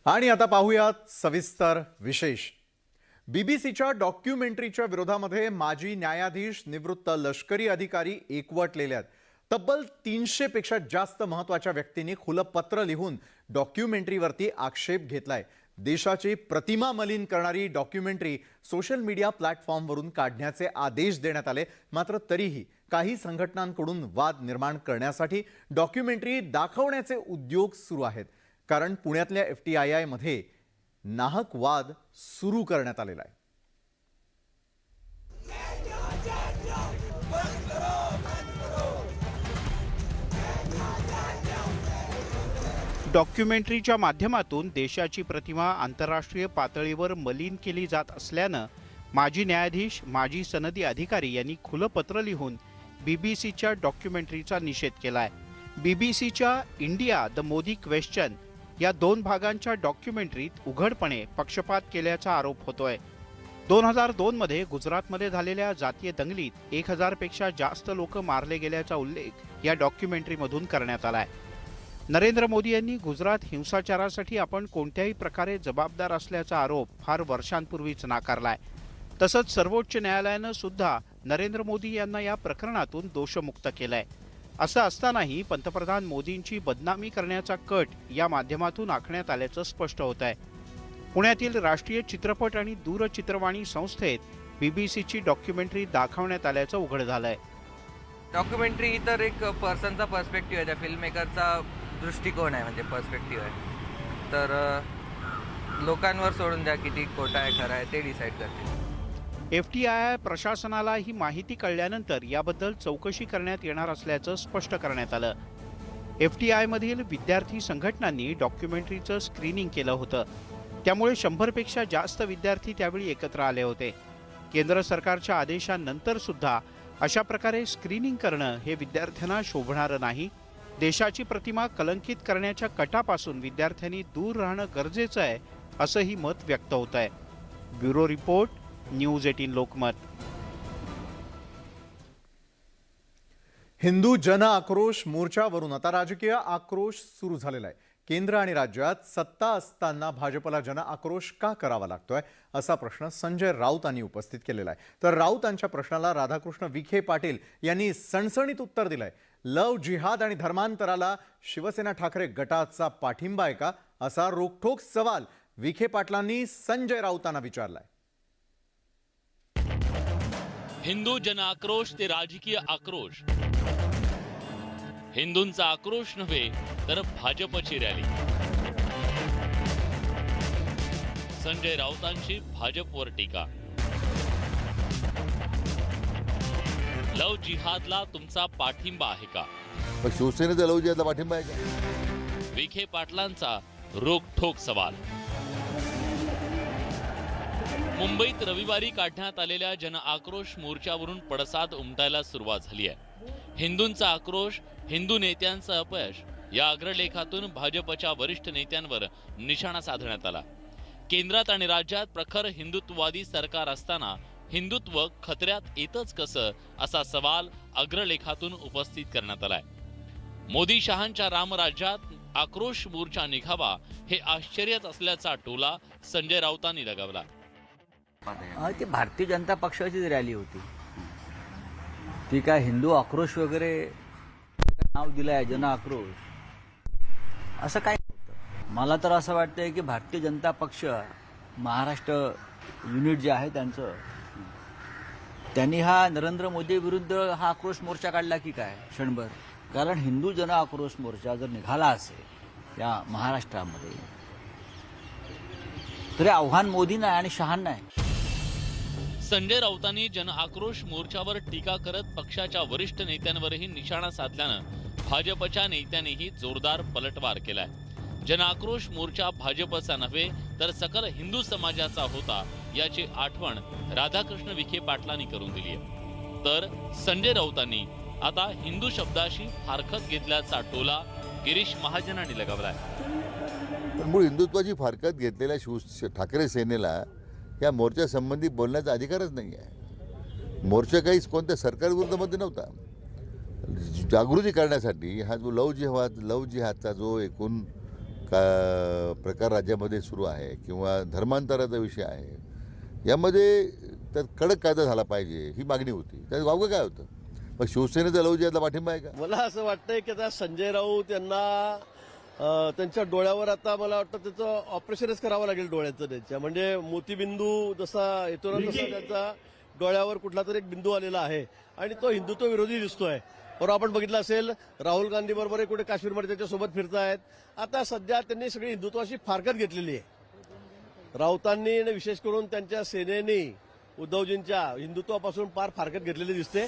आणि आता पाहूयात सविस्तर विशेष। बीबीसीच्या डॉक्युमेंटरीच्या विरोधामध्ये माजी न्यायाधीश, निवृत्त लष्करी अधिकारी एकवटलेले आहेत। तब्बल 300 पेक्षा जास्त महत्त्वाच्या व्यक्तींनी खुलं पत्र लिहून डॉक्युमेंटरीवरती आक्षेप घेतलाय। देशाची प्रतिमा मलिन करणारी डॉक्युमेंटरी सोशल मीडिया प्लॅटफॉर्मवरून काढण्याचे आदेश देण्यात आले। मात्र तरीही काही संघटनांकडून वाद निर्माण करण्यासाठी डॉक्युमेंटरी दाखवण्याचे उद्योग सुरू आहेत। कारण पुण्यातल्या FTII मध्ये नाहक वाद सुरू करण्यात आलेला आहे। डॉक्युमेंटरीच्या माध्यमातून देशाची प्रतिमा आंतरराष्ट्रीय पातळीवर मलिन केली जात असल्यानं माजी न्यायाधीश, माजी सनदी अधिकारी यांनी खुलं पत्र लिहून बीबीसीच्या डॉक्युमेंटरीचा निषेध केलाय। बीबीसीच्या इंडिया द मोदी क्वेश्चन या 2 भागांच्या डॉक्युमेंटरीत उघडपणे पक्षपात केल्याचा आरोप होतोय। 2002 मध्ये गुजरातमध्ये झालेल्या जातीय दंगलीत 1000 पेक्षा जास्त लोक मारले गेल्याचा उल्लेख या डॉक्युमेंटरीमधून करण्यात आलाय। नरेंद्र मोदी यांनी गुजरात हिंसाचारासाठी आपण कोणत्याही प्रकारे जबाबदार असल्याचा आरोप फार वर्षांपूर्वीच नाकारलाय। तसंच सर्वोच्च न्यायालयानं सुद्धा नरेंद्र मोदी यांना या प्रकरणातून दोषमुक्त केलंय। असं असतानाही पंतप्रधान मोदींची बदनामी करण्याचा कट या माध्यमातून आखण्यात आल्याचं स्पष्ट होत आहे। पुण्यातील राष्ट्रीय चित्रपट आणि दूरचित्रवाणी संस्थेत बीबीसीची डॉक्युमेंटरी दाखवण्यात आल्याचं उघड झालंय। डॉक्युमेंटरी तर एक पर्सनचा पर्स्पेक्टिव्ह आहे, त्या फिल्म मेकरचा दृष्टिकोन आहे, म्हणजे पर्स्पेक्टिव्ह आहे। तर लोकांवर सोडून द्या किती खोटा आहे खरा आहे ते डिसाईड करतील। FTII प्रशासनाला ही माहिती कळल्यानंतर याबद्दल चौकशी करण्यात येणार असल्याचं स्पष्ट करण्यात आलं। FTII मधील विद्यार्थी संघटनांनी डॉक्युमेंटरीचं स्क्रीनिंग केलं होतं, त्यामुळे 100 पेक्षा जास्त विद्यार्थी त्यावेळी एकत्र आले होते। केंद्र सरकारच्या आदेशानंतर सुद्धा अशा प्रकारे स्क्रीनिंग करणं हे विद्यार्थ्यांना शोभणारं नाही। देशाची प्रतिमा कलंकित करण्याच्या कटापासून विद्यार्थ्यांनी दूर राहणं गरजेचं आहे, असंही मत व्यक्त होत आहे। Bureau report, news 18 Lokmat. Hindu जन आक्रोश मोर्चावरून आता राजकीय आक्रोश सुरू झालेला आहे। केंद्र आणि राज्यात सत्ता असताना भाजपला जन आक्रोश का करावा लागतोय असा प्रश्न संजय राऊत यांनी उपस्थित केलेला आहे। तर राऊत यांच्या प्रश्नाला राधाकृष्ण विखे पाटील यांनी सणसणीत उत्तर दिलंय। लव जिहाद आणि धर्मांतराला शिवसेना ठाकरे गटाचा पाठिंबा आहे का, असा रोखठोक सवाल विखे पाटलांनी संजय राऊतांना विचारलाय। हिंदू जन आक्रोश ते राजकीय आक्रोश, हिंदूंचा आक्रोश नव्हे तर भाजपची रॅली। संजय राऊतांची भाजपवर टीका। लव जिहादला तुमचा पाठिंबा आहे का? शिवसेनेचा लव जिहादला पाठिंबा आहे का? विखे पाटलांचा रोखठोक सवाल। मुंबईत रविवारी काढण्यात आलेल्या जन आक्रोश मोर्चावरून पडसाद उमटायला सुरुवात झाली आहे। हिंदूंचा आक्रोश, हिंदू नेत्यांचं अपयश या अग्रलेखातून भाजपच्या वरिष्ठ नेत्यांवर निशाणा साधण्यात आला। केंद्रात आणि राज्यात प्रखर हिंदुत्ववादी सरकार असताना हिंदुत्व खतऱ्यात येतच कसं, असा सवाल अग्रलेखातून उपस्थित करण्यात आलाय। मोदी शहांच्या रामराज्यात आक्रोश मोर्चा निघावा हे आश्चर्यच असल्याचा टोला संजय राऊतांनी लगावला। ती भारतीय जनता पक्षाची रॅली होती, ती काय हिंदू आक्रोश वगैरे नाव दिलंय जन आक्रोश असं काय नव्हतं। मला तर असं वाटतंय की भारतीय जनता पक्ष महाराष्ट्र युनिट जे आहे त्यांनी हा नरेंद्र मोदी विरुद्ध हा आक्रोश मोर्चा काढला की काय क्षणभर। कारण हिंदू जन आक्रोश मोर्चा जर निघाला असेल या महाराष्ट्रामध्ये तरी आव्हान मोदींना आणि शहांना आहे। संजय राऊतांनी जन आक्रोश मोर्चावर टीका करत पक्षाच्या वरिष्ठ नेत्यांवरही निशाणा साधल्यानं भाजपच्या नेत्यांनीही जोरदार पलटवार केलाय। जन आक्रोश मोर्चा भाजपचा नव्हे तर सकल हिंदू समाजाचा होता याची आठवण राधाकृष्ण विखे पाटलांनी करून दिली आहे। तर संजय राऊतांनी आता हिंदू शब्दाशी फारकत घेतल्याचा टोला गिरीश महाजनांनी लगावलाय। पण मूळ हिंदुत्वाची फारकत घेतलेल्या ठाकरे सेनेला या मोर्चा संबंधी बोलण्याचा अधिकारच नाही आहे। मोर्चा काहीच कोणत्या सरकारविरुद्धमध्ये नव्हता। जागृती करण्यासाठी हा जो लव जिहादचा जो एकूण प्रकार राज्यामध्ये सुरू आहे किंवा धर्मांतराचा विषय आहे, यामध्ये त्यात कडक कायदा झाला पाहिजे ही मागणी होती. त्यात वावगं काय होतं? मग शिवसेनेचा लवजियातला पाठिंबा आहे का? मला असं वाटतंय की आता संजय राऊत यांना त्यांच्या डोळ्यावर आता मला वाटतं त्याचं ऑपरेशनच करावं लागेल डोळ्याचं त्यांच्या. म्हणजे मोतीबिंदू जसा येतो ना तसा त्यांचा डोळ्यावर कुठला तरी एक बिंदू आलेला आहे आणि तो हिंदुत्व विरोधी दिसतोय. परवा आपण बघितलं असेल राहुल गांधी बरोबर कुठे काश्मीरमध्ये त्याच्यासोबत फिरतायत. आता सध्या त्यांनी सगळी हिंदुत्वाची फारकत घेतलेली आहे. राऊतांनी आणि विशेष करून त्यांच्या सेनेने उद्धवजींच्या हिंदुत्वापासून फारकत घेतलेली दिसते.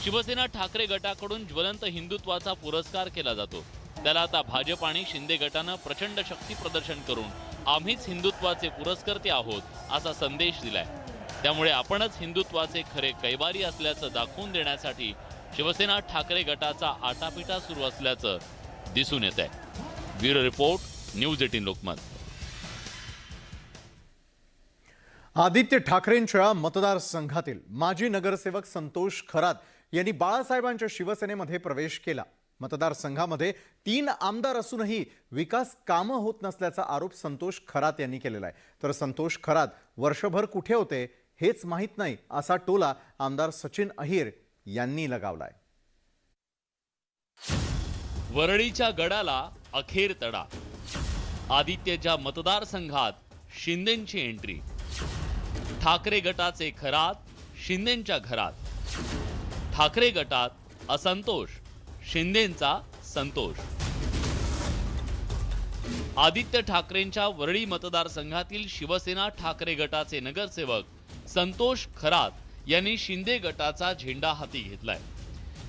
शिवसेना ठाकरे गटाकडून ज्वलंत हिंदुत्वाचा पुरस्कार केला जातो. त्याला आता भाजप आणि शिंदे गटानं प्रचंड शक्ती प्रदर्शन करून आम्हीच हिंदुत्वाचे पुरस्कर्ते आहोत असा संदेश दिलाय. त्यामुळे आपणच हिंदुत्वाचे खरे कैवारी असल्याचं दाखवून देण्यासाठी शिवसेना ठाकरे गटाचा आटापिटा सुरू असल्याचं दिसून येत आहे. Bureau report, news 18 Lokmat. Aditya ठाकरेंच्या मतदारसंघातील माजी नगरसेवक संतोष खरात यांनी बाळासाहेबांच्या शिवसेनेमध्ये प्रवेश केला. मतदारसंघामध्ये 3 आमदार असूनही विकास कामं होत नसल्याचा आरोप संतोष खरात यांनी केलेला आहे. तर संतोष खरात वर्षभर कुठे होते हेच माहीत नाही असा टोला आमदार सचिन अहिर यांनी लगावलाय. वरळीच्या गडाला अखेर तडा. आदित्यच्या मतदारसंघात शिंदेंची एंट्री. ठाकरे गटाचे खरात शिंदेंच्या घरात. ठाकरे गटात असंतोष, शिंदेंचा संतोष. आदित्य ठाकरेंच्या वरळी मतदारसंघातील शिवसेना ठाकरे गटाचे नगरसेवक संतोष खरात यांनी शिंदे गटाचा झेंडा हाती घेतलाय.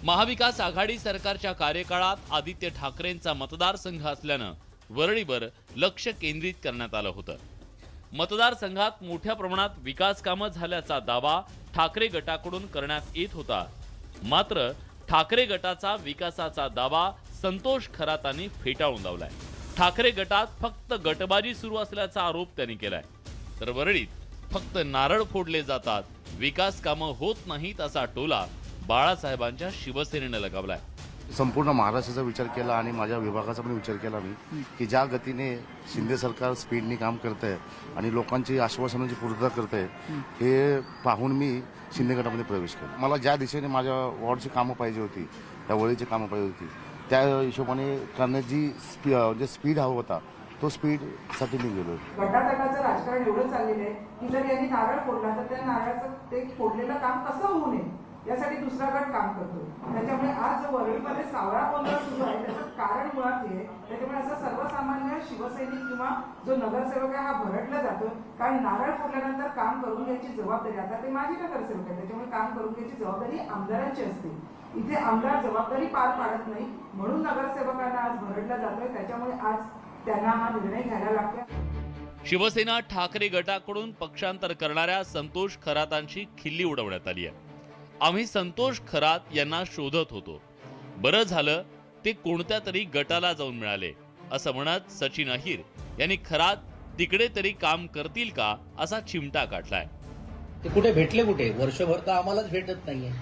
महाविकास आघाडी सरकारच्या कार्यकाळात आदित्य ठाकरेंचा मतदारसंघ असल्यानं वरळीवर लक्ष केंद्रित करण्यात आलं होतं. मतदारसंघात मोठ्या प्रमाणात विकास कामं झाल्याचा दावा ठाकरे गटाकडून करण्यात येत होता. मात्र ठाकरे गटाचा विकासाचा दावा संतोष खरातांनी फेटाळून लावलाय. ठाकरे गटात फक्त गटबाजी सुरू असल्याचा आरोप त्यांनी केलाय. तर वरळीत फक्त नारळ फोडले जातात, विकास कामं होत नाहीत असा टोला बाळासाहेबांच्या शिवसेनेनं लगावलाय. संपूर्ण महाराष्ट्राचा विचार केला आणि माझ्या विभागाचा पण विचार केला मी की ज्या गतीने शिंदे सरकार स्पीडनी काम करत आहे आणि लोकांची आश्वासनांची पूर्तता करत आहे हे पाहून मी शिंदे गटामध्ये प्रवेश केला. मला ज्या दिशेने माझ्या वॉर्डची कामं पाहिजे होती, त्या वळीची कामं पाहिजे होती, त्या हिशोबाने करण्याची जे स्पीड हवा होता तो स्पीडसाठी मी गेलो. गटातटाचं राजकारण एवढं चाललेलं आहे की जर यांनी नारळ फोडला तर त्या नारळाचं ते फोडलेलं काम कसं होऊ नये यासाठी दुसरा गट काम करतो. त्याच्यामुळे आज जो वरळीमध्ये सावळा गोंधळ सुरू आहे त्याचं कारण मुळात हे. त्याच्यामुळे असं सर्वसामान्य शिवसैनिक किंवा जो नगरसेवक आहे हा भरडला जातो. कारण नारळ फोडल्यानंतर काम करून घ्यायची जबाबदारी, आता ते माजी नगरसेवक आहे त्याच्यामुळे काम करून घ्यायची जबाबदारी आमदारांची असते. इथे आमदार जबाबदारी पार पाडत नाही म्हणून नगरसेवकांना आज भरडला जातोय. त्याच्यामुळे आज त्यांना हा निर्णय घ्यायला लागतो. शिवसेना ठाकरे गटाकडून पक्षांतर करणाऱ्या संतोष खरातांची खिल्ली उडवण्यात आली आहे. आम्ही संतोष खरात यांना शोधत होतो, बरं झालं ते कोणत्या तरी गटाला जाऊन मिळाले असं म्हणत सचिन अहिर यांनी खरात तिकडे तरी काम करतील का असा चिमटा काढलाय. ते कुठे भेटले कुठे? वर्षभर तर आम्हालाच भेटत नाहीये.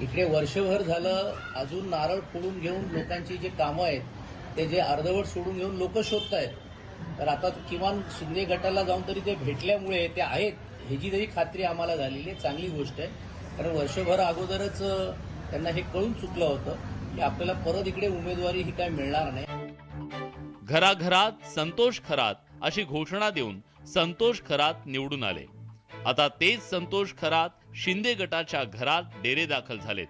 इकडे वर्षभर झालं अजून नारळ फोडून घेऊन लोकांची जे कामं आहेत ते जे अर्धवट सोडून घेऊन लोक शोधतायत. तर आता किमान शिंदे गटाला जाऊन तरी ते भेटल्यामुळे ते आहेत ह्याची तरी खात्री आम्हाला झालेली आहे. चांगली गोष्ट आहे. कारण वर्षभर अगोदरच त्यांना हे कळून चुकलं होतं की आपल्याला परत इकडे उमेदवारी ही काय मिळणार नाही. घराघरात संतोष खरात अशी घोषणा देऊन संतोष खरात निवडून आले. आता तेच संतोष खरात शिंदे गटाच्या घरात डेरे दाखल झालेत.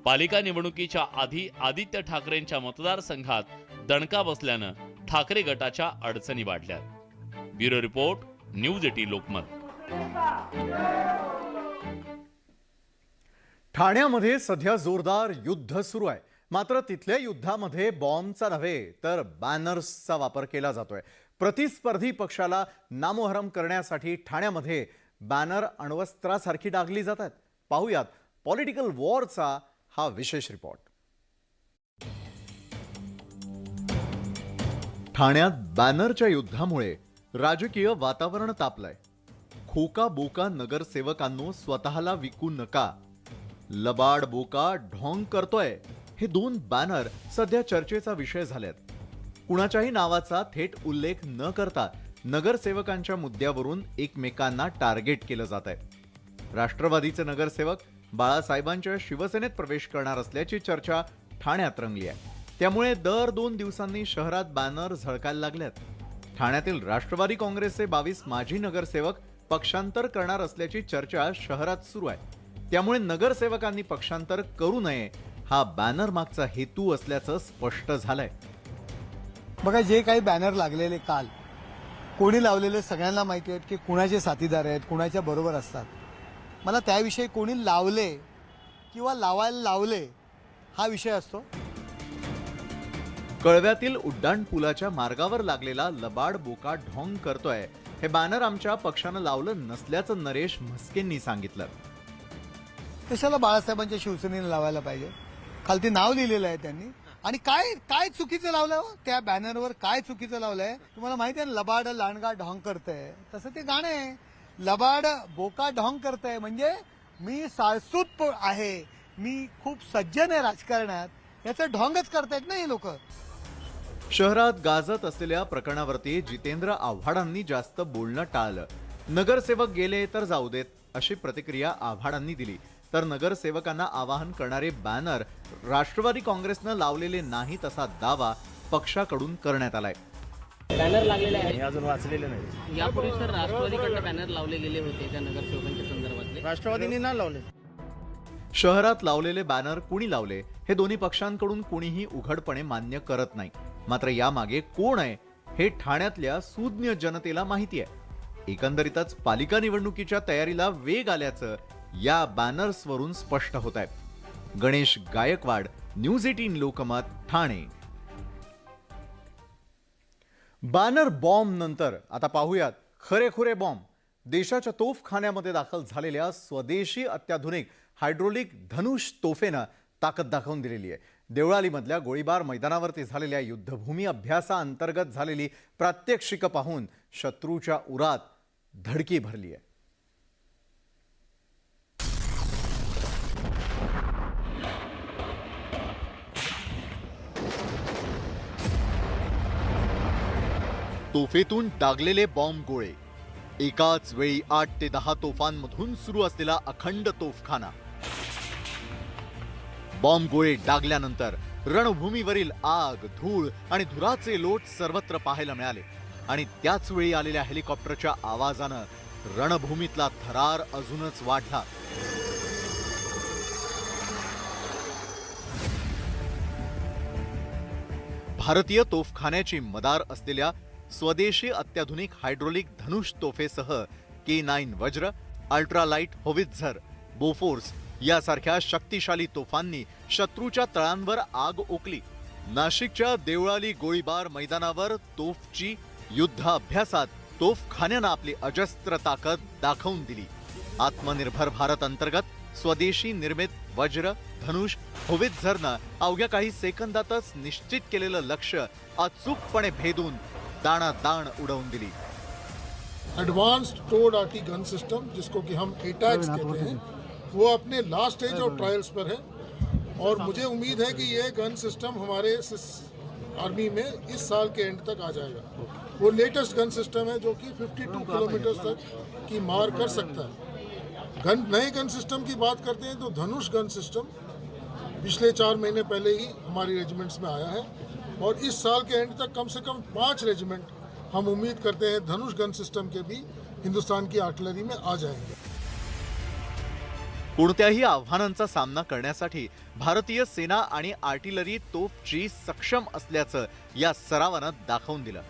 पालिका निवडणुकीच्या आधी आदित्य ठाकरेंच्या मतदारसंघात दणका बसल्यानं ठाकरे गटाच्या अडचणी वाढल्यात. Bureau report, news 18 Lokmat. ठाण्यामध्ये सध्या जोरदार युद्ध सुरू आहे. मात्र तिथल्या युद्धामध्ये बॉम्बचा नव्हे तर बॅनर्सचा वापर केला जातोय. प्रतिस्पर्धी पक्षाला नामोहरम करण्यासाठी ठाण्यामध्ये बॅनर अण्वस्त्रासारखी डागली जात आहेत. पाहूयात पॉलिटिकल वॉरचा हा विशेष रिपोर्ट. ठाण्यात बॅनरच्या युद्धामुळे राजकीय वातावरण तापलंय. खोका बोका नगरसेवकांनो स्वतःला विकू नका, लबाड बोका ढोंग करतोय, हे 2 बॅनर सध्या चर्चेचा विषय झालेत. कुणाच्याही नावाचा थेट उल्लेख न करता नगरसेवकांच्या मुद्द्यावरून एकमेकांना टार्गेट केलं जात आहे। राष्ट्रवादीचे नगरसेवक बाळासाहेबांच्या शिवसेनेत प्रवेश करणार असल्याची चर्चा ठाण्यात रंगली आहे। त्यामुळे दर 2 दिवसांनी शहरात बॅनर झळकायला लागलेत। ठाण्यातील राष्ट्रवादी काँग्रेसचे 22 माजी नगरसेवक पक्षांतर करणार असल्याची चर्चा शहरात सुरू आहे। त्यामुळे नगरसेवकांनी पक्षांतर करू नये हा बॅनर मागचा हेतू असल्याचं स्पष्ट झालंय। बघा, जे काही बॅनर लागलेले काल कोणी लावलेले सगळ्यांना माहिती आहेत की कुणाचे साथीदार आहेत, कुणाच्या बरोबर असतात। मला त्याविषयी कोणी लावले किंवा लावायला लावले हा विषय असतो। कळव्यातील उड्डाण पुलाच्या मार्गावर लागलेला लबाड बोका ढोंग करतोय हे बॅनर आमच्या पक्षानं लावलं नसल्याचं नरेश म्हस्केंनी सांगितलं। कशाला बाळासाहेबांच्या शिवसेनेला लावायला पाहिजे? खालती नाव लिहिलेलं आहे त्यांनी, आणि काय काय चुकीचं लावलंय हो? त्या बॅनरवर काय चुकीचं लावलंय तुम्हाला माहिती आहे ना? लबाड लांडगा ढोंग करतंय, तसं ते गाणं आहे, लबाड बोका ढोंग करतंय, म्हणजे मी साळसूत आहे, मी खूप सज्जन आहे राजकारणात, याचं ढोंगच करतायत ना हे लोक। शहरात गाजत असलेल्या प्रकरणावरती जितेंद्र आव्हाडांनी जास्त बोलणं टाळलं। नगरसेवक गेले तर जाऊ देत अशी प्रतिक्रिया आव्हाडांनी दिली, तर नगरसेवकांना आवाहन करणारे बॅनर राष्ट्रवादी काँग्रेसनं लावलेले नाहीत असा दावा पक्षाकडून करण्यात आलाय। बॅनर लागलेले आहे, अजून वाचलेले नाही। यापूर्वी सर राष्ट्रवादीकडे बॅनर लावले गेले होते त्या नगरसेवकांच्या संदर्भातले, राष्ट्रवादीने ना लावले। शहरात लावलेले बॅनर कुणी लावले हे दोन्ही पक्षांकडून कुणीही उघडपणे मान्य करत नाही। मात्र यामागे कोण आहे हे ठाण्यातल्या सुज्ञ जनतेला माहिती आहे। एकंदरीतच पालिका निवडणुकीच्या तयारीला वेग आल्याचं या बॅनर्सवरून स्पष्ट होत आहे। Ganesh Gaikwad, news 18 Lokmat, Thane. Banner bomb नंतर आता पाहूयात खरेखुरे बॉम्ब। देशाच्या तोफखान्यामध्ये दाखल झालेल्या स्वदेशी अत्याधुनिक हायड्रोलिक धनुष तोफेनं ताकद दाखवून दिलेली आहे। देवळालीमधल्या गोळीबार मैदानावरती झालेल्या युद्धभूमी अभ्यासाअंतर्गत झालेली प्रात्यक्षिकं पाहून शत्रूच्या उरात धडकी भरली आहे। तोफेतून डागलेले बॉम्ब गोळे, एकाच वेळी 8 ते 10 तोफांमधून सुरू असलेला अखंड तोफखाना। बॉम्ब गोळे डागल्यानंतर रणभूमीवरील आग, धूळ आणि धुराचे लोट सर्वत्र पाहायला मिळाले, आणि त्याच वेळी आलेल्या हेलिकॉप्टरच्या आवाजानं रणभूमीतला थरार अजूनच वाढला। भारतीय तोफखान्याची मदार असलेल्या स्वदेशी अत्याधुनिक हायड्रोलिक धनुष तोफेसह K9 वज्र, अल्ट्रालाइट होवित्झर, बोफोर्स यासारख्या शक्तिशाली तोफांनी शत्रूच्या तळांवर आग ओकली। नाशिकच्या देवळाली गोळीबार मैदानावर तोफची युद्ध अभ्यासात तोफखान्यानं आपली अजस्त्र ताकद दाखवून दिली। आत्मनिर्भर भारत अंतर्गत स्वदेशी निर्मित वज्र, धनुष, होवित्झरनं अवघ्या काही सेकंदातच निश्चित केलेलं लक्ष्य अचूकपणे भेदून दाणादाण उडवून दिली। Advanced towed arty gun system, जिसको कि हम एटैक्स कहते हैं, वो अपने लास्ट स्टेज और ट्रायल्स पर है, और मुझे उम्मीद है कि ये गन सिस्टम हमारे आर्मी में इस साल के एंड तक आ जाएगा। वो लेटेस्ट गन सिस्टम है जो कि 52 किलोमीटर तक की मार कर सकता है। नए गन सिस्टम की बात करते हैं तो धनुष गन सिस्टम पिछले 4 महीने पहले ही हमारी रेजिमेंट्स में आया है, और इस साल के एंड तक कम से कम 5 रेजिमेंट हम उम्मीद करते हैं धनुष गन सिस्टम के भी हिंदुस्तान की आर्टिलरी में आ जाएंगे। कोणत्याही आव्हानांचा सामना करण्यासाठी भारतीय सेना आणि आर्टिलरी तोफची सक्षम असल्याचं या सरावानं दाखवून दिलं।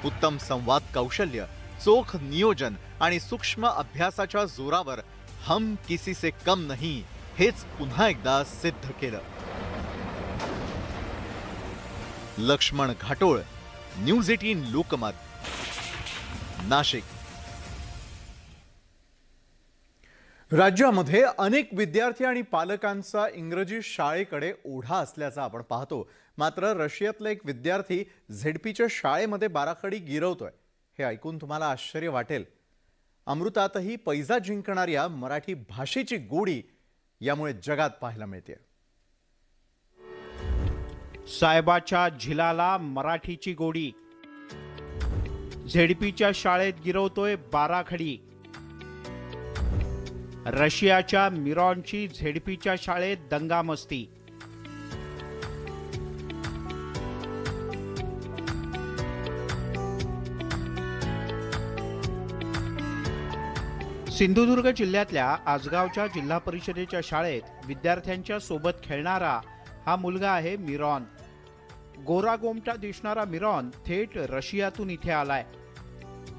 उत्तम संवाद कौशल्य, चोख नियोजन आणि सूक्ष्म अभ्यासाच्या जोरावर हम किसी से कम नहीं हेच पुन्हा एकदा सिद्ध केलं। लक्ष्मण घाटोळ, न्यूज 18 लोकमत, नाशिक। राज्यामध्ये अनेक विद्यार्थी आणि पालकांचा इंग्रजी शाळेकडे ओढा असल्याचा आपण पाहतो। मात्र रशियातला एक विद्यार्थी झेडपीच्या शाळेमध्ये बाराखडी गिरवतोय। हे ऐकून तुम्हाला आश्चर्य वाटेल। अमृतातही पैजा जिंकणाऱ्या मराठी भाषेची गोडी यामुळे जगात पाहायला मिळते। साहेबाच्या झिलाला मराठीची गोडी. झेडपीच्या शाळेत गिरवतोय बाराखडी. रशियाच्या मिरॉनची झेडपीच्या शाळेत दंगामस्ती. सिंधुदुर्ग जिल्ह्यातल्या आसगावच्या जिल्हा परिषदेच्या शाळेत विद्यार्थ्यांच्या सोबत खेळणारा हा मुलगा आहे मिरॉन. गोरा गोमटा दिसणारा मिरॉन थेट रशियातून इथे आलाय.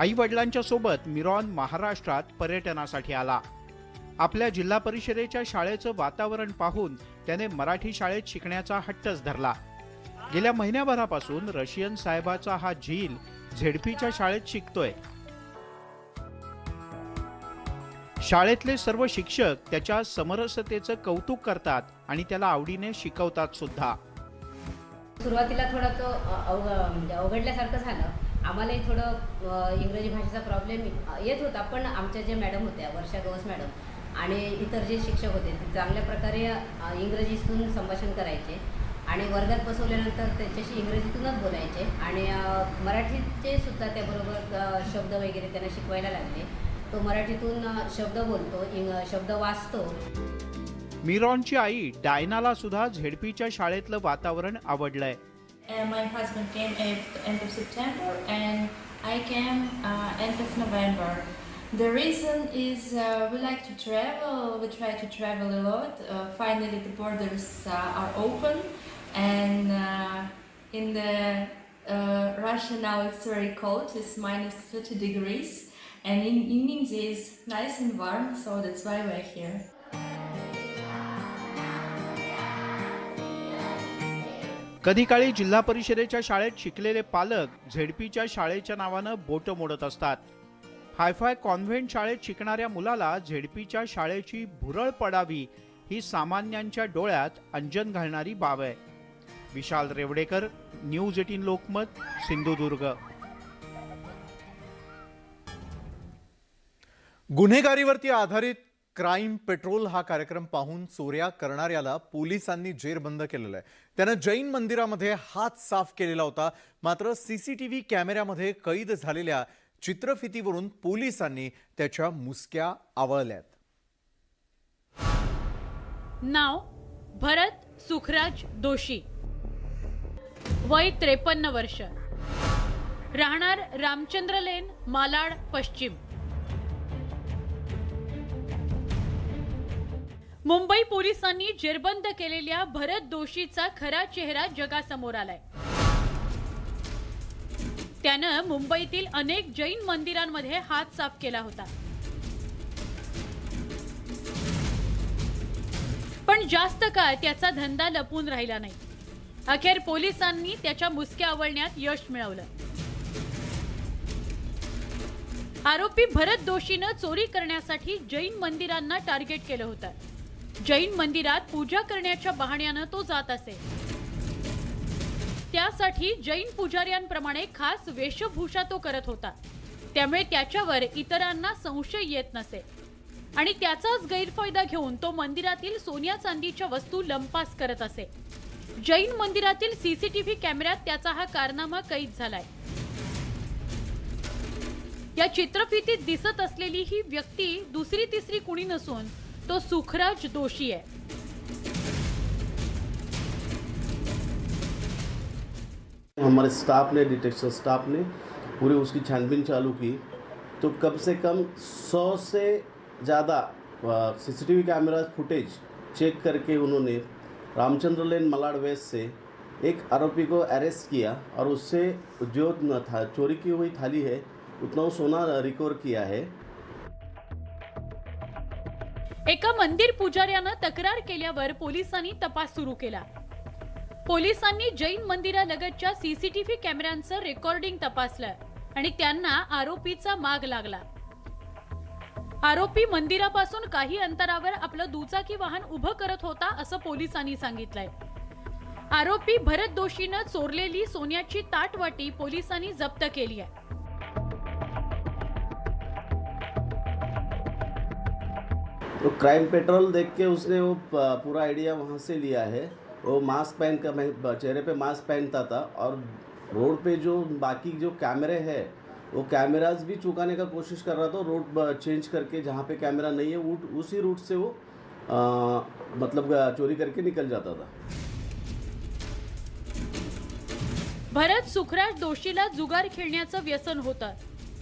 आई वडिलांच्या सोबत मिरॉन महाराष्ट्रात पर्यटनासाठी आला. आपल्या जिल्हा परिषदेच्या शाळेचं वातावरण पाहून त्याने मराठी शाळेत शिकण्याचा हट्टच धरला. गेल्या महिन्याभरापासून रशियन साहेबाचा हा झील झेडपीच्या शाळेत शिकतोय. शाळेतले सर्व शिक्षक त्याच्या समरसतेचं कौतुक करतात आणि त्याला आवडीने शिकवतात सुद्धा. सुरुवातीला थोडा तो म्हणजे अवघडल्यासारखं झालं. आम्हालाही थोडं इंग्रजी भाषेचा प्रॉब्लेम येत होता, पण आमच्या जे मॅडम होत्या, वर्षा गवस मॅडम आणि इतर जे शिक्षक होते ते चांगल्या प्रकारे इंग्रजीतून संभाषण करायचे आणि वर्गात बसवल्यानंतर त्यांच्याशी इंग्रजीतूनच बोलायचे आणि मराठीचे सुद्धा त्याबरोबर शब्द वगैरे त्यांना शिकवायला लागले. तो मराठीतून शब्द बोलतो, शब्द वाचतो. मिरॉनची आई डायनाला सुद्धा झेडपीच्या शाळेतलं वातावरण आवडलंय. My husband came at end of September and I came end of November. The reason is we like to travel. We try to travel a lot. Finally, the borders are open, and in the Russia now it's very cold. It's minus 30 degrees, and in evenings is nice and warm. So that's why we're here. कधी काळी जिल्हा परिषदेच्या शाळेत शिकलेले पालक झेडपीच्या शाळेच्या नावानं बोट मोडत असतात. हायफाय कॉन्व्हेंट शाळेत शिकणाऱ्या मुलाला झेडपीच्या शाळेची भुरळ पडावी ही सामान्यांच्या डोळ्यात अंजन घालणारी बाब आहे. विशाल रेवडेकर, न्यूज 18 लोकमत, सिंधुदुर्ग. गुन्हेगारीवरती आधारित क्राईम पेट्रोल हा कार्यक्रम पाहून चोऱ्या करणाऱ्याला पोलिसांनी जेरबंद केलेलं आहे. त्यानं जैन मंदिरामध्ये हात साफ केलेला होता. मात्र सीसीटीव्ही कॅमेऱ्यामध्ये कैद झालेल्या चित्रफितीवरून पोलिसांनी त्याच्या मुसक्या आवळल्यात. नाव भरत सुखराज दोशी, वय 53 वर्ष, राहणार रामचंद्र लेन, मालाड पश्चिम. मुंबई पोलिसांनी जेरबंद केलेल्या भरत दोशीचा खरा चेहरा जगासमोर आलाय. त्यानं मुंबईतील अनेक जैन मंदिरांमध्ये हात साफ केला होता. पण जास्त काळ त्याचा धंदा लपून राहिला नाही. अखेर पोलिसांनी त्याच्या मुसक्या आवळण्यात यश मिळवलं. आरोपी भरत दोशीनं चोरी करण्यासाठी जैन मंदिरांना टार्गेट केलं होतं. जैन मंदिरात पूजा करण्याच्या बहाण्यानं तो जात असे. त्यासाठी जैन पुजाऱ्यांप्रमाणे खास वेशभूषा तो करत होता. त्यामुळे त्याच्यावर इतरांना संशय येत नसे आणि त्याचाच गैरफायदा घेऊन तो मंदिरातील सोन्या चांदीच्या वस्तू लंपास करत असे. जैन मंदिरातील सीसीटीव्ही कॅमेऱ्यात त्याचा हा कारनामा कैद झालाय. या चित्रफितीत दिसत असलेली ही व्यक्ती दुसरी तिसरी कुणी नसून तो सुखराज दोशी है. हमारे स्टाफ ने, डिटेक्शन स्टाफ ने पूरी उसकी छानबीन चालू की तो कम से कम 100 से ज़्यादा सीसीटीवी कैमरा फुटेज चेक करके उन्होंने रामचंद्र लेन मलाड वेस्ट से एक आरोपी को अरेस्ट किया और उससे जो था चोरी की हुई थाली है उतना वो सोना रिकवर किया है. एका मंदिर पुजाऱ्यानं तक्रार केल्यावर पोलिसांनी तपास सुरू केला. पोलिसांनी जैन मंदिरालगतच्या सीसीटीव्ही कॅमेऱ्यांचं रेकॉर्डिंग तपासलं आणि त्यांना आरोपीचा माग लागला. आरोपी मंदिरापासून काही अंतरावर आपलं दुचाकी वाहन उभं करत होता असं पोलिसांनी सांगितलंय. आरोपी भरत दोशीनं चोरलेली सोन्याची ताटवाटी पोलिसांनी जप्त केली आहे. तो क्राइम पेट्रोल देख के उसने वो पूरा आइडिया वहाँ से लिया है वो मास्क पहन कर, मैं चेहरे पे मास्क पहनता था, और रोड पे जो बाकी जो कैमरे हैं वो कैमराज भी चुकाने का कोशिश कर रहा था। रोड चेंज करके जहाँ पे कैमरा नहीं है उसी रूट से वो मतलब चोरी करके निकल जाता था। भरत सुखराज दोशीला जुगार खेळण्याचं व्यसन होतं,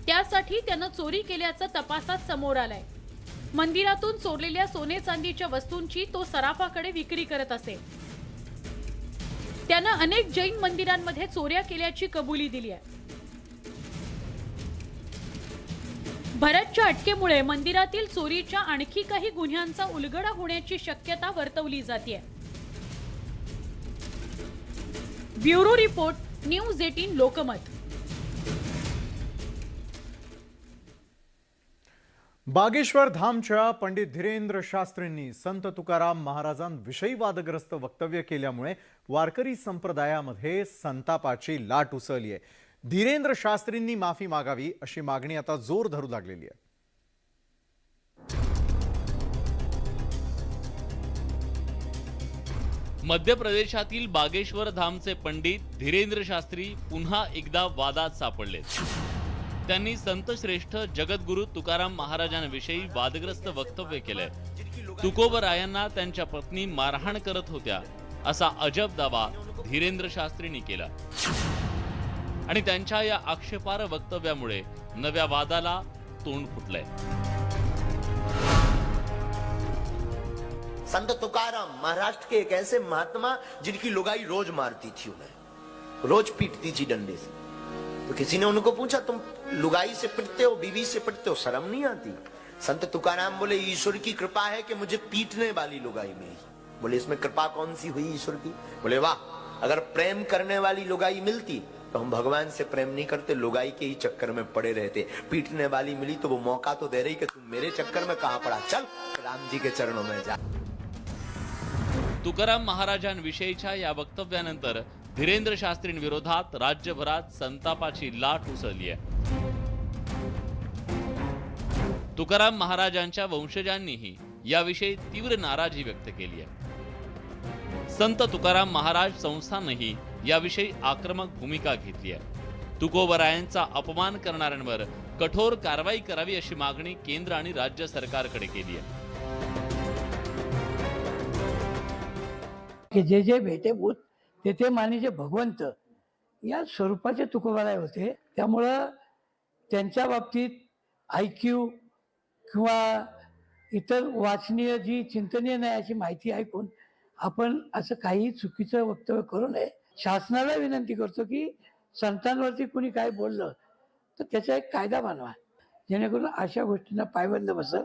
त्यासाठी त्यानं चोरी केल्याचं तपासात समोर आलंय। मंदिरातून चोरलेल्या सोने चांदीच्या वस्तूंची तो सराफाकडे विक्री करत असे। त्यानं अनेक जैन मंदिरांमध्ये चोऱ्या केल्याची कबुली दिली आहे। भरतच्या अटकेमुळे मंदिरातील चोरीच्या आणखी काही गुन्ह्यांचा उलगडा होण्याची शक्यता वर्तवली जाते। Bureau report, news 18 Lokmat. Bageshwar धामच्या पंडित धीरेंद्र शास्त्रींनी संत तुकाराम महाराजांविषयी वादग्रस्त वक्तव्य केल्यामुळे वारकरी संप्रदायामध्ये संतापाची लाट उसळली आहे। धीरेंद्र शास्त्रींनी माफी मागावी अशी मागणी आता जोर धरू लागलेली आहे। मध्य प्रदेशातील बागेश्वर धामचे पंडित धीरेंद्र शास्त्री पुन्हा एकदा वादात सापडले। त्यांनी संत श्रेष्ठ जगद्गुरु तुकाराम महाराजांविषयी वादग्रस्त वक्तव्य केले। तुकोबरायांना त्यांच्या पत्नी मारहाण करत होत्या असा अजब दावा धीरेंद्र शास्त्रींनी केला आणि त्यांच्या या आक्षेपार्ह वक्तव्यामुळे नव्या वादाला तोंड फुटलंय। संत तुकाराम महाराष्ट्र के एक ऐसे महात्मा जिनकी लुगाई रोज मारती थी, उन्हें रोज पीटती थी डंडे से। तो किसी ने उनको पूछा, तुम लुगाई से पिटते हो, बीवी से पिटते हो, शर्म नहीं आती? संत तुकाराम बोले, ईश्वर की कृपा है कि मुझे पीटने वाली लुगाई मिली। बोले, इसमें कृपा कौन सी हुई ईश्वर की? बोले, वाह, अगर प्रेम करने वाली लुगाई मिलती तो हम भगवान से प्रेम नहीं करते, लुगाई के ही चक्कर में पड़े रहते। पीटने वाली मिली तो वो मौका तो दे रही कि तुम मेरे चक्कर में कहां पड़ा, चल राम जी के चरणों में जा। तुकाराम महाराजांविषयीच्या या वक्तव्यानंतर धीरेंद्र शास्त्रींविरोधात राज्यभरात संतापाची लाट उसळली आहे। तुकाराम महाराजांच्या वंशजांनीही याविषयी तीव्र नाराजी व्यक्त केली आहे। संत तुकाराम महाराज संस्थानही याविषयी आक्रमक भूमिका घेतली आहे। तुकोबरायांचा अपमान करणाऱ्यांवर कठोर कारवाई करावी अशी मागणी केंद्र आणि राज्य सरकारकडे केली आहे। की जे जे भेटेभूत तेथे मानिजे भगवंत या स्वरूपाचे तुकोबाराय होते। त्यामुळं त्यांच्या बाबतीत IQ किंवा इतर वाचनीय जी चिंतनीय नाही अशी माहिती ऐकून आपण असं काही चुकीचं वक्तव्य करू नये। शासनाला विनंती करतो की संतांवरती कोणी काय बोललं तर त्याचा एक कायदा बनवा, जेणेकरून अशा गोष्टींना पायबंद बसेल।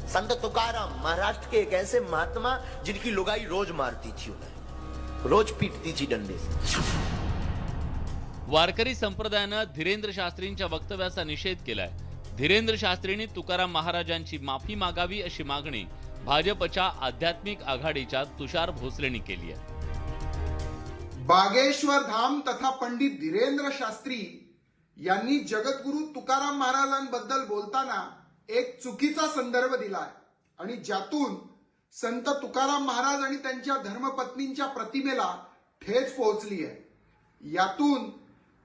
संत तुकाराम महाराष्ट्र के एक ऐसे महात्मा जिनकी लुगाई रोज मारती थी, उन्हें रोज पीटती थी डंडे से। वारकरी संप्रदायानं धीरेंद्र शास्त्रींच्या वक्तव्याचा निषेध केलाय। धीरेंद्र शास्त्रींनी तुकाराम महाराजांची माफी मागावी अशी मागणी भाजपच्या आध्यात्मिक आघाडीच्या तुषार भोसलेंनी केली आहे। बागेश्वर धाम तथा पंडित धीरेंद्र शास्त्री यांनी जगद्गुरु तुकाराम महाराजांबद्दल बोलताना एक चुकीचा संदर्भ दिलाय आणि ज्यातून संत तुकाराम महाराज आणि त्यांच्या धर्मपत्नींच्या प्रतिमेला ठेच पोहोचली आहे। यातून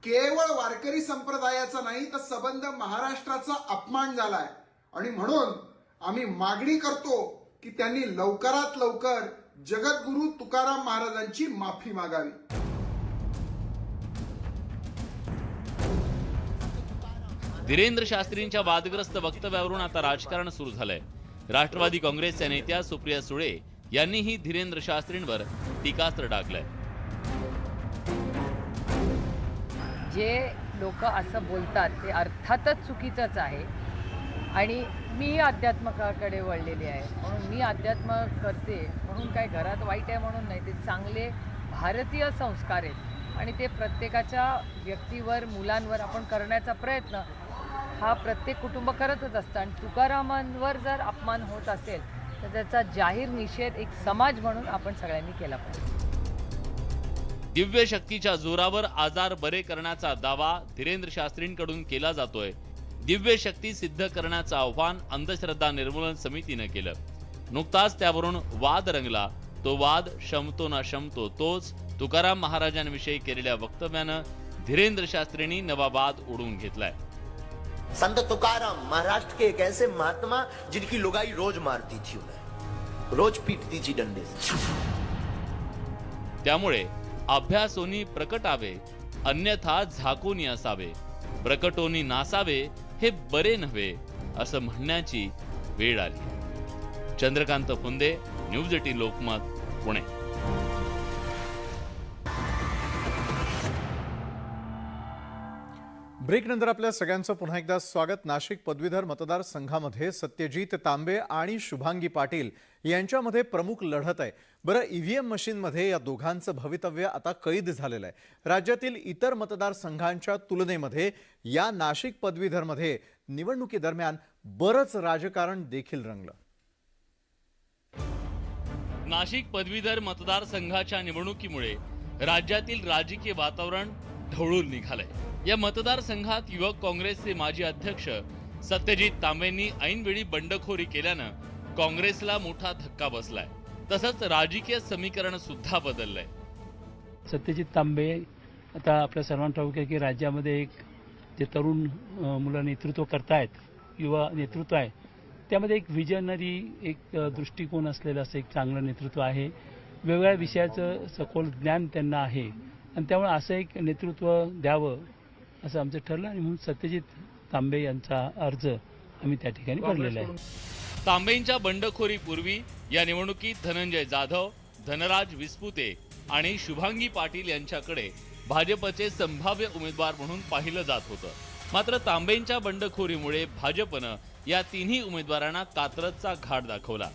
केवळ वारकरी संप्रदायाचा नाही तर सबंध महाराष्ट्राचा अपमान झालाय आणि म्हणून आम्ही मागणी करतो की त्यांनी लवकरात लवकर जगद्गुरु तुकाराम महाराजांची माफी मागावी। धीरेंद्र शास्त्रींच्या वादग्रस्त वक्तव्यावरून आता राजकारण सुरू झालंय। राष्ट्रवादी काँग्रेसच्या नेत्या सुप्रिया सुळे यांनीही धीरेंद्र शास्त्रींवर टीकास्त्र डागलंय। जे लोक असं बोलतात ते अर्थातच चुकीचंच आहे आणि मी अध्यात्माकडे वळलेली आहे, म्हणून मी अध्यात्म करते म्हणून काय घरात वाईट आहे म्हणून नाही, ते चांगले भारतीय संस्कार आहेत आणि ते प्रत्येकाच्या व्यक्तीवर मुलांवर आपण करण्याचा प्रयत्न हा प्रत्येक कुटुंब करतच असतं आणि तुकारामांवर जर अपमान होत असेल तर त्याचा जाहीर निषेध एक समाज म्हणून आपण सगळ्यांनी केला पाहिजे। दिव्य शक्तीच्या जोरावर आजार बरे करण्याचा दावा धीरेंद्र शास्त्रींकडून केला जातोय। दिव्य शक्ती सिद्ध करण्याचं आव्हान अंधश्रद्धा निर्मूलन समितीने केलं। नुकताच त्यावरून वाद रंगला। तो वाद शमतो ना शमतो तोच तुकाराम महाराजांविषयी केलेल्या वक्तव्यानं धीरेंद्र शास्त्रींनी नवा वाद ओढून घेतलाय। संत तुकाराम महाराष्ट्र के एक ऐसे महात्मा जिनकी लुगाई रोज मारती थी उन्हें, रोज पीटती थी डंडे से। त्यामुळे अभ्यासोनी प्रकटावे अन्यथा झाकोनी असावे, प्रकटोनी नासावे हे बरे नव्हे असं म्हणण्याची वेळ आली। चंद्रकांत फुंदे, न्यूज 18 लोकमत, पुणे। ब्रेक नंतर आपल्या सगळ्यांचं पुन्हा एकदा स्वागत। नाशिक पदवीधर मतदारसंघामध्ये सत्यजित तांबे आणि शुभांगी पाटील यांच्यामध्ये प्रमुख लढत आहे। बरं, ईव्हीएम मशीनमध्ये या दोघांचं भवितव्य आता कैद झालेलं आहे। राज्यातील इतर मतदारसंघांच्या तुलनेमध्ये या नाशिक पदवीधरमध्ये निवडणुकीदरम्यान बरंच राजकारण देखील रंगलं। नाशिक पदवीधर मतदारसंघाच्या निवडणुकीमुळे राज्यातील राजकीय वातावरण ढवळून निघालंय। या मतदारसंघात युवक काँग्रेसचे माजी अध्यक्ष सत्यजित तांबेंनी ऐनवेळी बंडखोरी केल्यानं काँग्रेसला मोठा धक्का बसलाय। तसंच राजकीय समीकरण सुद्धा बदललंय। सत्यजित तांबे आता आपल्या सर्वांना ठाऊक आहे की राज्यामध्ये एक जे तरुण मुलं नेतृत्व करतायत, युवा नेतृत्व आहे, त्यामध्ये एक विजनरी, एक दृष्टिकोन असलेलं असं एक चांगलं नेतृत्व आहे। वेगवेगळ्या विषयाचं सखोल ज्ञान त्यांना आहे आणि त्यामुळे असं एक नेतृत्व द्यावं असं आमचं ठरलं आणि म्हणून सत्यजित तांबे यांचा अर्ज आम्ही त्या ठिकाणी भरलेला आहे। तांबेंच्या बंडखोरीपूर्वी या निवडणुकीत धनंजय जाधव, धनराज विस्पुते आणि शुभांगी पाटील यांच्याकडे भाजपचे संभाव्य उमेदवार म्हणून पाहिलं जात होतं। मात्र तांबेंच्या बंडखोरीमुळे भाजपनं या तिन्ही उमेदवारांना कात्रजचा घाट दाखवला।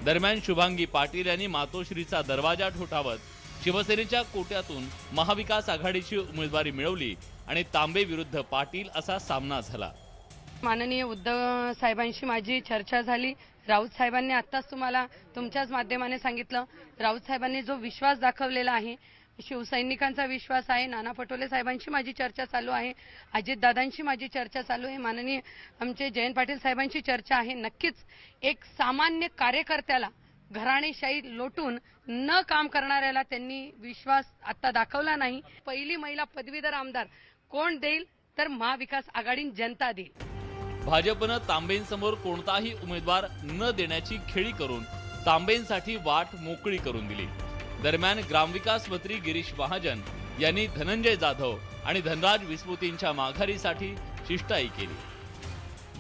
दरम्यान शुभांगी पाटील यांनी मातोश्रीचा दरवाजा ठोठावत शिवसेनेच्या कोट्यातून महाविकास आघाडीची उमेदवारी मिळवली आणि तांबे विरुद्ध पाटील असा सामना झाला। माननीय उद्धव साहेबांशी माझी चर्चा झाली। राऊत साहेबांनी आत्ताच तुम्हाला तुमच्याच माध्यमाने सांगितलं, राऊत साहेबांनी जो विश्वास दाखवलेला आहे, शिवसैनिकांचा विश्वास आहे। नाना पटोले साहेबांशी माझी चर्चा चालू आहे, अजितदादांशी माझी चर्चा चालू आहे, माननीय आमचे जयंत पाटील साहेबांची चर्चा आहे। नक्कीच एक सामान्य कार्यकर्त्याला घराणेशाही लोटून न काम करणाऱ्याला त्यांनी विश्वास आता दाखवला नाही। पहिली महिला पदवीधर आमदार कोण देईल तर महाविकास आघाडी जनता देईल। भाजपनं तांबेंसमोर कोणताही उमेदवार न देण्याची खेळी करून तांबेंसाठी वाट मोकळी करून दिली। दरम्यान ग्रामविकास मंत्री गिरीश महाजन यांनी धनंजय जाधव आणि धनराज विस्पुतेंच्या माघारीसाठी शिष्टाई केली।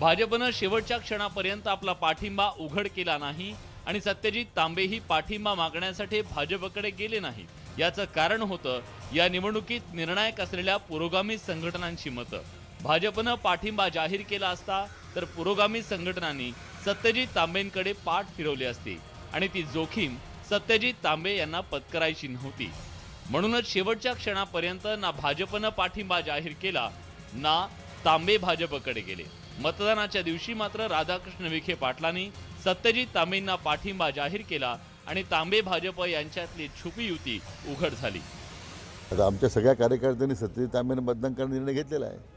भाजपनं शेवटच्या क्षणापर्यंत आपला पाठिंबा उघड केला नाही आणि सत्यजित तांबेही पाठिंबा मागण्यासाठी भाजपकडे गेले नाही। याचं कारण होतं या निवडणुकीत निर्णायक असलेल्या पुरोगामी संघटनांची मतं। भाजपनं पाठिंबा जाहीर केला असता तर पुरोगामी संघटनांनी सत्यजित तांबेंकडे पाठ फिरवली असती आणि ती जोखीम सत्यजित तांबे यांना पत्करायची नव्हती। म्हणूनच शेवटच्या क्षणापर्यंत ना भाजपनं पाठिंबा जाहीर केला ना तांबे भाजपकडे गेले। मतदानाच्या दिवशी मात्र राधाकृष्ण विखे पाटलांनी सत्यजित तांबेंना पाठिंबा जाहीर केला आणि तांबे भाजप यांच्यातली छुपी युती उघड झाली। आता आमच्या सगळ्या कार्यकर्त्यांनी सत्यजित तांबेंना मतदान करण्याचा निर्णय घेतलेला आहे।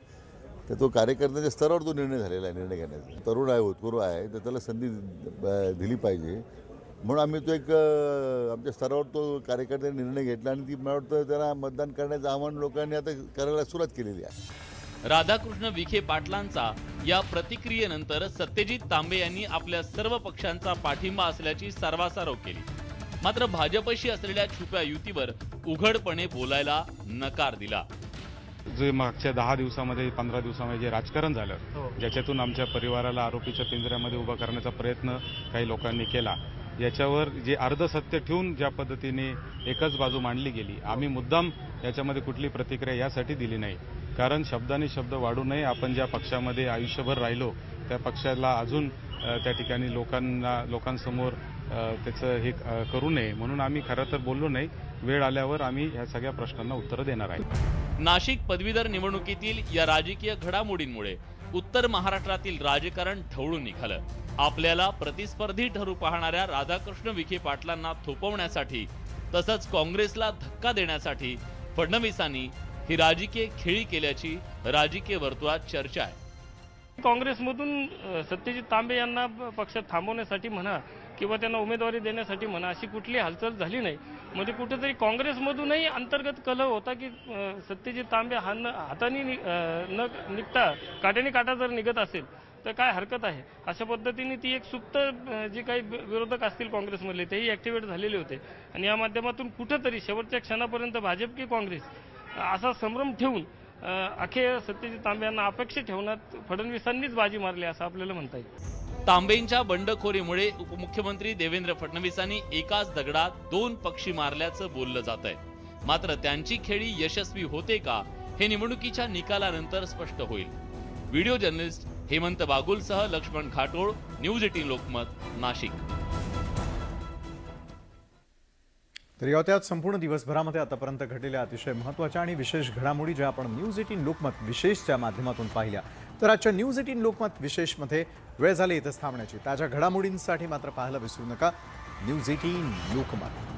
तर तो कार्यकर्त्यांच्या स्तरावर तो निर्णय झालेला आहे। निर्णय घेण्याचा तरुण आहे, होतकरू आहे, तर त्याला संधी दिली पाहिजे म्हणून आम्ही तो एक आमच्या स्तरावर तो कार्यकर्त्यांनी निर्णय घेतला आणि ती मला वाटतं त्याला मतदान करण्याचं आव्हान लोकांनी आता करायला सुरुवात केलेली आहे। राधाकृष्ण विखे पाटलांचा या प्रतिक्रियेनंतर सत्यजित तांबे यांनी आपल्या सर्व पक्षांचा पाठिंबा असल्याची सर्वासारव केली। मात्र भाजपशी असलेल्या छुप्या युतीवर उघडपणे बोलायला नकार दिला। जे मागच्या 10 दिवसामध्ये 15 दिवसामध्ये जे राजकारण झालं, ज्याच्यातून आमच्या परिवाराला आरोपीच्या पिंजऱ्यामध्ये उभा करण्याचा प्रयत्न काही लोकांनी केला, याच्यावर जे अर्धसत्य ठेवून ज्या पद्धतीने एकच बाजू मांडली गेली, आम्ही मुद्दाम याच्यामध्ये कुठली प्रतिक्रिया यासाठी दिली नाही, कारण शब्दाने शब्द वाढू नये। आपण ज्या पक्षामध्ये आयुष्यभर राहिलो त्या पक्षाला अजून त्या ठिकाणी लोकांसमोर त्याचं हे करू नये म्हणून आम्ही खरं तर बोललो नाही। वेळ आल्यावर आम्ही ह्या सगळ्या प्रश्नांना उत्तरं देणार आहे। नाशिक पदवीधर निवडणुकीतील या राजकीय घडामोडींमुळे उत्तर महाराष्ट्रातील राजकारण ढवळून निघालं। आपल्याला प्रतिस्पर्धी ठरू पाहणाऱ्या राधाकृष्ण विखे पाटलांना थोपवण्यासाठी तसंच काँग्रेसला धक्का देण्यासाठी फडणवीसांनी ही राजकीय खेळी केल्याची राजकीय वर्तुळात चर्चा आहे। काँग्रेसमधून सत्यजित तांबे यांना पक्षात थांबवण्यासाठी म्हणा किंवा त्यांना उमेदवारी देण्यासाठी म्हणा अशी कुठली हालचाल झाली नाही. म्हणजे कुठेतरी काँग्रेसमधूनही अंतर्गत कलह होता की सत्यजित तांबे हाताने न निघता काट्याने काटा जर निघत असेल तर काय हरकत आहे, अशा पद्धतीने ती एक सुप्त जे काही विरोधक असतील काँग्रेसमधले तेही ॲक्टिवेट झालेले होते. आणि या माध्यमातून कुठंतरी शेवटच्या क्षणापर्यंत भाजप की काँग्रेस असा संभ्रम ठेवून अखेर सत्यजित तांबे यांना अपेक्षा ठेवण्यात फडणवीसांनीच बाजी मारली असं आपल्याला म्हणता येईल. तांबेंच्या बंडखोरीमुळे उपमुख्यमंत्री देवेंद्र फडणवीसांनी एकाच दगडात 2 पक्षी मारल्याचं बोललं जात आहे. मात्र त्यांची खेळी यशस्वी होते का हे निवडणुकीच्या निकालानंतर स्पष्ट होईल. व्हिडिओ जर्नलिस्ट हेमंत बागुलसह लक्ष्मण खाटोळ, न्यूज 18 लोकमत, नाशिक. तर या होत्या संपूर्ण दिवसभरामध्ये आतापर्यंत घडलेल्या अतिशय महत्त्वाच्या आणि विशेष घडामोडी ज्या आपण न्यूज 18 लोकमत विशेषच्या माध्यमातून पाहिल्या. तर आजच्या न्यूज 18 लोकमत विशेषमध्ये वेळ झाली इथंच थांबण्याची. ताज्या घडामोडींसाठी मात्र पाहायला विसरू नका न्यूज 18 लोकमत.